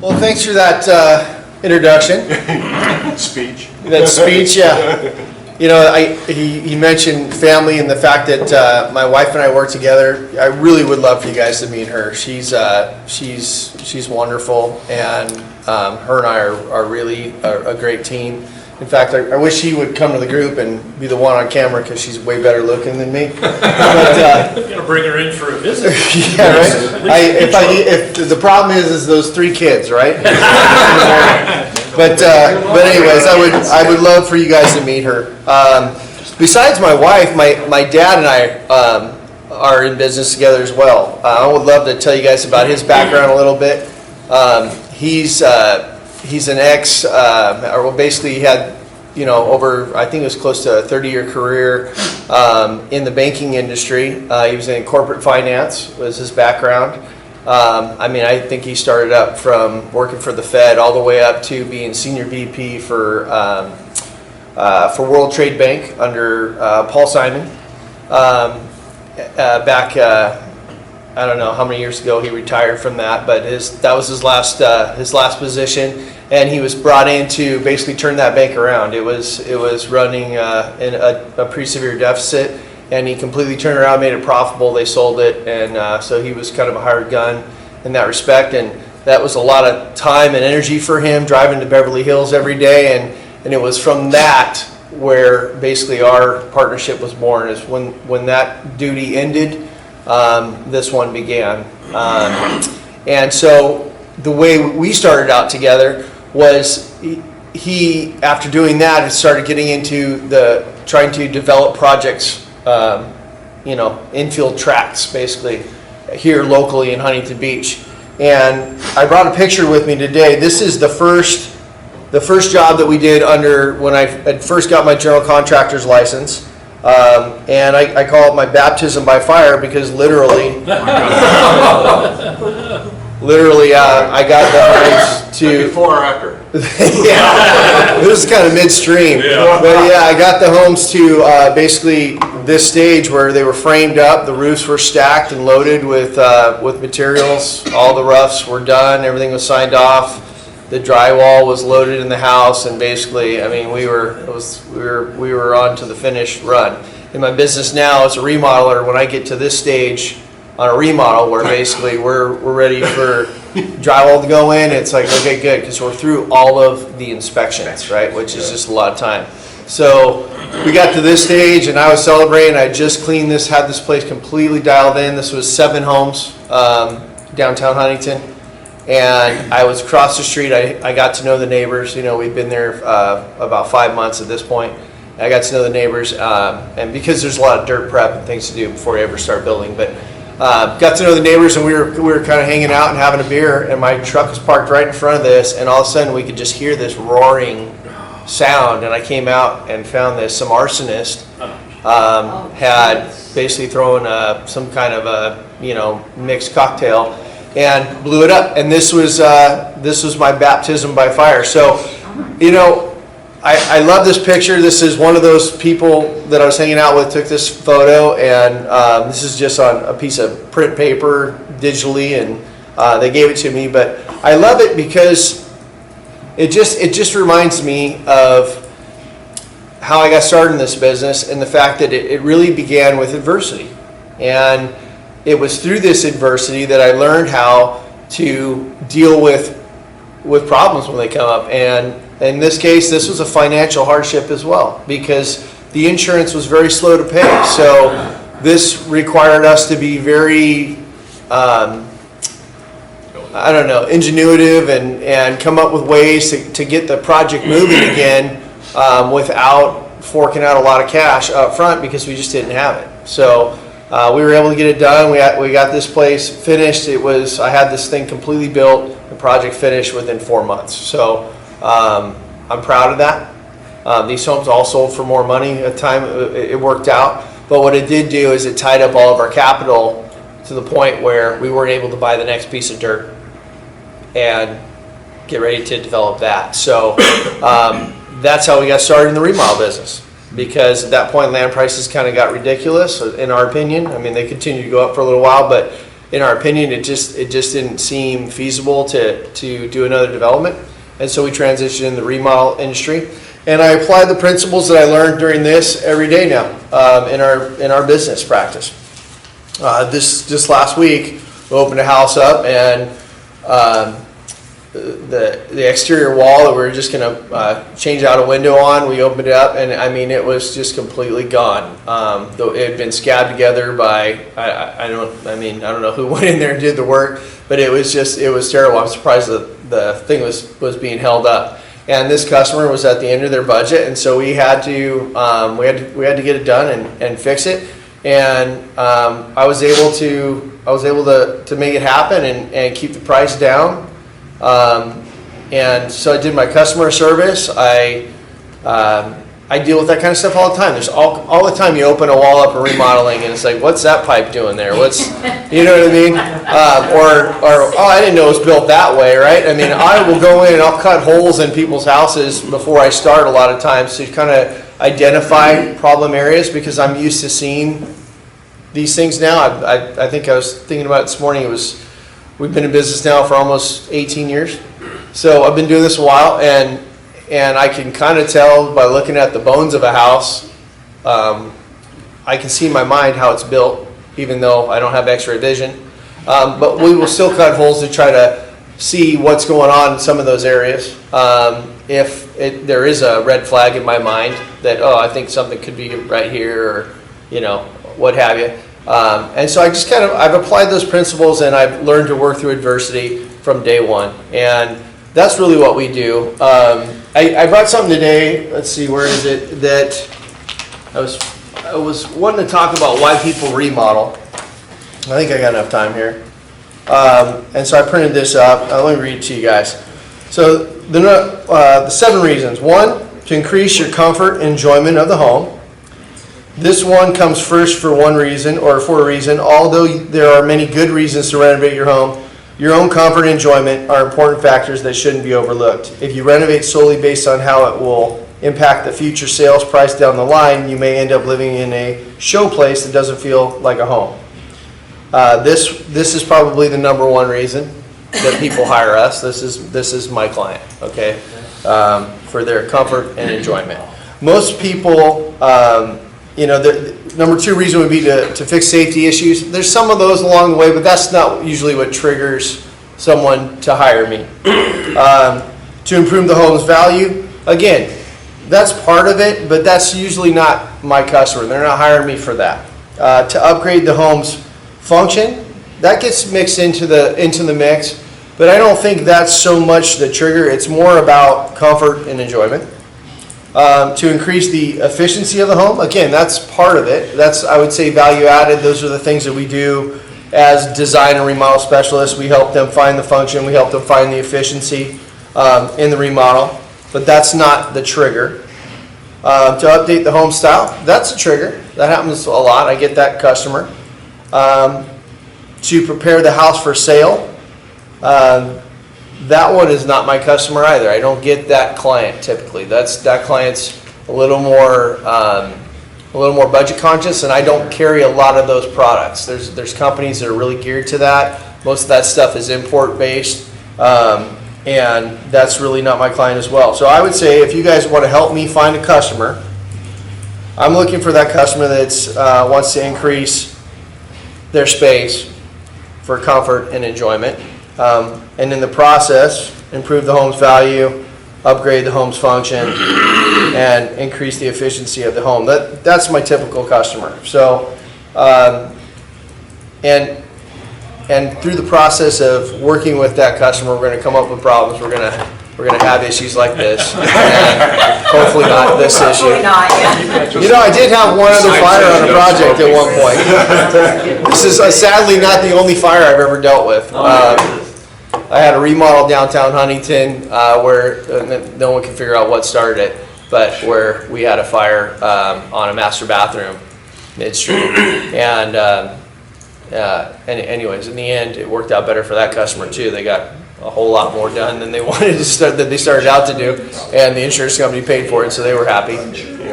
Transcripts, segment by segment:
Well, thanks for that introduction. Speech. That speech, yeah. You know, he mentioned family and the fact that my wife and I work together. I really would love for you guys to meet her. She's wonderful, and her and I are really a great team. In fact, I wish she would come to the group and be the one on camera because she's way better looking than me. But I'm gonna bring her in for a visit. yeah, right. If the problem is those 3 kids, right? But anyways, I would love for you guys to meet her. Besides my wife, my dad and I are in business together as well. I would love to tell you guys about his background a little bit. He's an ex, or basically he had, over, I think it was close to a 30-year career in the banking industry. He was in corporate finance, was his background. I think he started up from working for the Fed all the way up to being senior VP for World Trade Bank under Paul Simon. Back, I don't know how many years ago he retired from that, but that was his last position, and he was brought in to basically turn that bank around. It was running in a pretty severe deficit, and he completely turned around, made it profitable. They sold it, and so he was kind of a hired gun in that respect, and that was a lot of time and energy for him driving to Beverly Hills every day, and it was from that where basically our partnership was born. Is when that duty ended. This one began. And so the way we started out together was he after doing that, had started getting into trying to develop projects, infield tracts basically here locally in Huntington Beach. And I brought a picture with me today. This is the first job that we did when I had first got my general contractor's license. And I call it my baptism by fire because literally, I got the homes to before or after. Yeah, this is kind of midstream. Yeah. But yeah, I got the homes to basically this stage where they were framed up, the roofs were stacked and loaded with materials. All the roughs were done, everything was signed off. The drywall was loaded in the house, and basically, we were on to the finish run. In my business now as a remodeler, when I get to this stage on a remodel, where basically we're ready for drywall to go in, it's like, okay, good, because we're through all of the inspections, right, which is just a lot of time. So we got to this stage, and I was celebrating. I just cleaned this, had this place completely dialed in. This was 7 homes downtown Huntington. And I was across the street. I got to know the neighbors. We'd been there about 5 months at this point. I got to know the neighbors, and because there's a lot of dirt prep and things to do before you ever start building. But got to know the neighbors, and we were kind of hanging out and having a beer. And my truck was parked right in front of this, and all of a sudden we could just hear this roaring sound. And I came out and found some arsonist had basically thrown some kind of a mixed cocktail and blew it up. And this was my baptism by fire. So, I love this picture. This is one of those people that I was hanging out with took this photo, and this is just on a piece of print paper digitally, and they gave it to me. But I love it because it just reminds me of how I got started in this business, and the fact that it really began with adversity. And it was through this adversity that I learned how to deal with problems when they come up. And in this case, this was a financial hardship as well, because the insurance was very slow to pay. So this required us to be very, ingenuitive and come up with ways to get the project moving again without forking out a lot of cash up front, because we just didn't have it. So we were able to get it done. We got this place finished. I had this thing completely built, the project finished within 4 months. So I'm proud of that. These homes all sold for more money at the time. It worked out. But what it did do is it tied up all of our capital to the point where we weren't able to buy the next piece of dirt and get ready to develop that. So that's how we got started in the remodel business. Because at that point, land prices kind of got ridiculous, in our opinion. They continued to go up for a little while, but in our opinion, it just didn't seem feasible to do another development. And so we transitioned in the remodel industry. And I apply the principles that I learned during this every day now in our business practice. This last week, we opened a house up, and the exterior wall that we were just going to change out a window on, we opened it up, and I mean, it was just completely gone. Though it had been scabbed together by I don't know who went in there and did the work, but it was terrible. I'm surprised that the thing was being held up. And this customer was at the end of their budget, and so we had to get it done and fix it. And I was able to make it happen and keep the price down. And so I did my customer service. I deal with that kind of stuff all the time. There's all the time you open a wall up or remodeling, and it's like, what's that pipe doing there? You know what I mean? Or I didn't know it was built that way, right? I mean, I will go in and I'll cut holes in people's houses before I start a lot of times to kind of identify problem areas, because I'm used to seeing these things now. I think I was thinking about it this morning. We've been in business now for almost 18 years. So I've been doing this a while, and I can kind of tell by looking at the bones of a house. I can see in my mind how it's built, even though I don't have x-ray vision. But we will still cut holes to try to see what's going on in some of those areas. If there is a red flag in my mind that, I think something could be right here, or what have you. And so I've applied those principles, and I've learned to work through adversity from day one. And that's really what we do. I brought something today. Let's see, where is it? That I was wanting to talk about why people remodel. I think I got enough time here. And so I printed this up. Let me read it to you guys. So the 7 reasons. 1, to increase your comfort and enjoyment of the home. This one comes first for a reason. Although there are many good reasons to renovate your home, your own comfort and enjoyment are important factors that shouldn't be overlooked. If you renovate solely based on how it will impact the future sales price down the line, you may end up living in a show place that doesn't feel like a home. This is probably the number 1 reason that people hire us. This is my client, okay, for their comfort and enjoyment. Most people, the number 2 reason would be to fix safety issues. There's some of those along the way, but that's not usually what triggers someone to hire me. To improve the home's value, again, that's part of it, but that's usually not my customer. They're not hiring me for that. To upgrade the home's function, that gets mixed into the mix, but I don't think that's so much the trigger. It's more about comfort and enjoyment. To increase the efficiency of the home, again, that's part of it. That's, I would say, value added. Those are the things that we do as design and remodel specialists. We help them find the function. We help them find the efficiency in the remodel, but that's not the trigger. To update the home style, that's a trigger. That happens a lot. I get that customer. To prepare the house for sale, that one is not my customer either. I don't get that client typically. That client's a little more budget conscious, and I don't carry a lot of those products. There's companies that are really geared to that. Most of that stuff is import based, and that's really not my client as well. So I would say, if you guys want to help me find a customer, I'm looking for that customer that wants to increase their space for comfort and enjoyment. And in the process, improve the home's value, upgrade the home's function, and increase the efficiency of the home. That's my typical customer. So, and through the process of working with that customer, we're going to come up with problems. We're going to have issues like this, and hopefully not this issue. Hopefully not, yeah. I did have one other fire on a project at one point. This is sadly not the only fire I've ever dealt with. I had a remodel downtown Huntington where no one can figure out what started it, but where we had a fire on a master bathroom midstream. And anyways, in the end, it worked out better for that customer too. They got a whole lot more done than they wanted to start, that they started out to do, and the insurance company paid for it, so they were happy.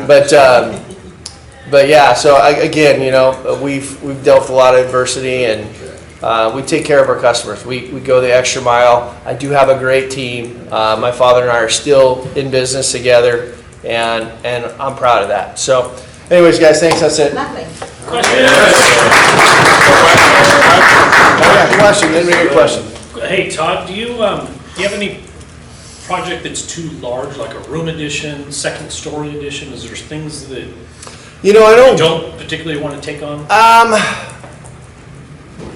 But yeah, so again, we've dealt with a lot of adversity, and we take care of our customers. We go the extra mile. I do have a great team. My father and I are still in business together, and I'm proud of that. So, anyways, guys, thanks. That's it. Lovely. Question. Then we get a question. Hey, Todd, do you have any project that's too large, like a room addition, second story addition? Is there things that You know, I you don't. don't particularly want to take on?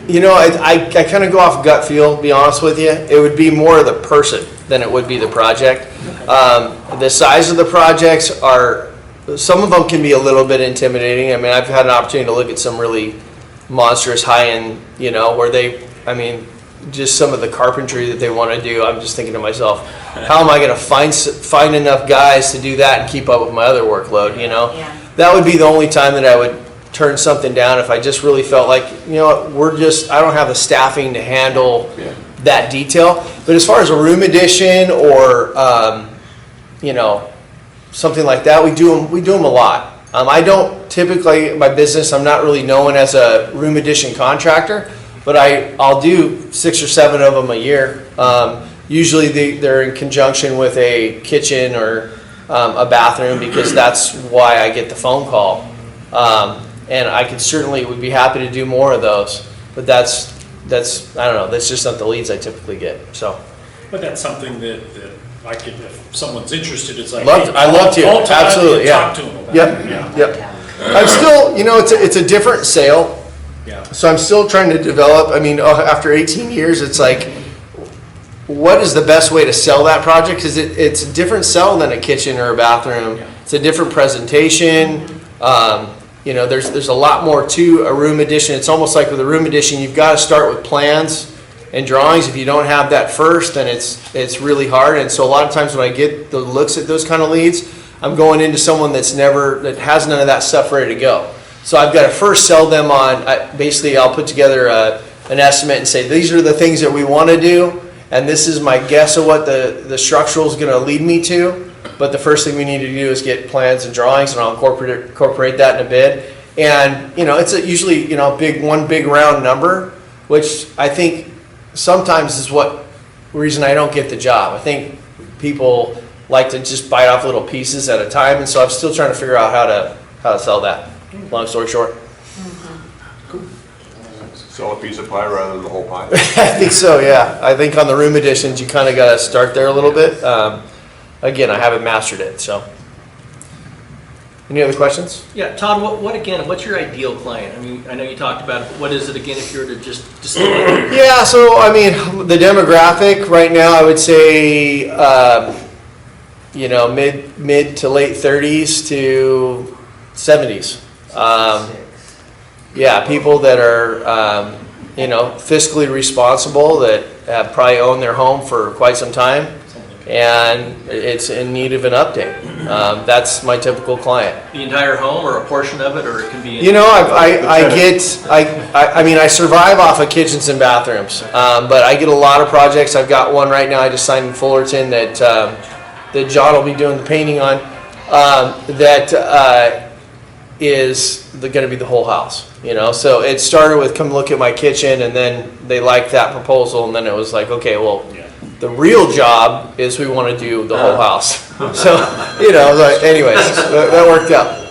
You know, I kind of go off gut feel, to be honest with you. It would be more the person than it would be the project. The size of the projects are, some of them can be a little bit intimidating. I mean, I've had an opportunity to look at some really monstrous high-end, you know, where just some of the carpentry that they want to do. I'm just thinking to myself, how am I going to find enough guys to do that and keep up with my other workload, you know? Yeah. That would be the only time that I would turn something down if I just really felt like, you know what, I don't have the staffing to handle that detail. But as far as a room addition or, you know, something like that, we do them a lot. I don't typically, my business, I'm not really known as a room addition contractor, but I'll do 6 or 7 of them a year. Usually they're in conjunction with a kitchen or a bathroom, because that's why I get the phone call. And I would be happy to do more of those, but that's I don't know, that's just not the leads I typically get. So, But that's something that I could, if someone's interested, it's like, I love to, call Todd absolutely, and yeah. talk to him about it. Yeah. Yep. I'm still, you know, it's a different sale, Yeah. so I'm still trying to develop. I mean, after 18 years, it's like, what is the best way to sell that project? Because it's a different sell than a kitchen or a bathroom. Yeah. It's a different presentation. You know, there's a lot more to a room addition. It's almost like with a room addition, you've got to start with plans and drawings. If you don't have that first, then it's really hard. And so a lot of times when I get the looks at those kind of leads, I'm going into someone that has none of that stuff ready to go. So I've got to first sell them on, basically I'll put together an estimate and say, these are the things that we want to do, and this is my guess of what the structural is going to lead me to. But the first thing we need to do is get plans and drawings, and I'll incorporate that in a bid. And, you know, it's usually, you know, one big round number, which I think sometimes is what reason I don't get the job. I think people like to just bite off little pieces at a time, and so I'm still trying to figure out how to sell that. Long story short. Sell a piece of pie rather than the whole pie. I think so, yeah. I think on the room additions, you kind of got to start there a little bit. Again, I haven't mastered it, so. Any other questions? Yeah, Todd, what's your ideal client? I mean, I know you talked about it, but what is it again if you were to just distill it? Yeah, so I mean, the demographic right now, I would say, you know, mid to late 30s to 70s. Yeah, people that are, you know, fiscally responsible, that have probably owned their home for quite some time, and it's in need of an update. That's my typical client. The entire home or a portion of it, or it can be? You know, I mean, I survive off of kitchens and bathrooms, but I get a lot of projects. I've got one right now I just signed in Fullerton that John will be doing the painting on, that is going to be the whole house. You know, so it started with come look at my kitchen, and then they liked that proposal, and then it was like, okay, well, the real job is we want to do the whole house. So, you know, anyways, that worked out.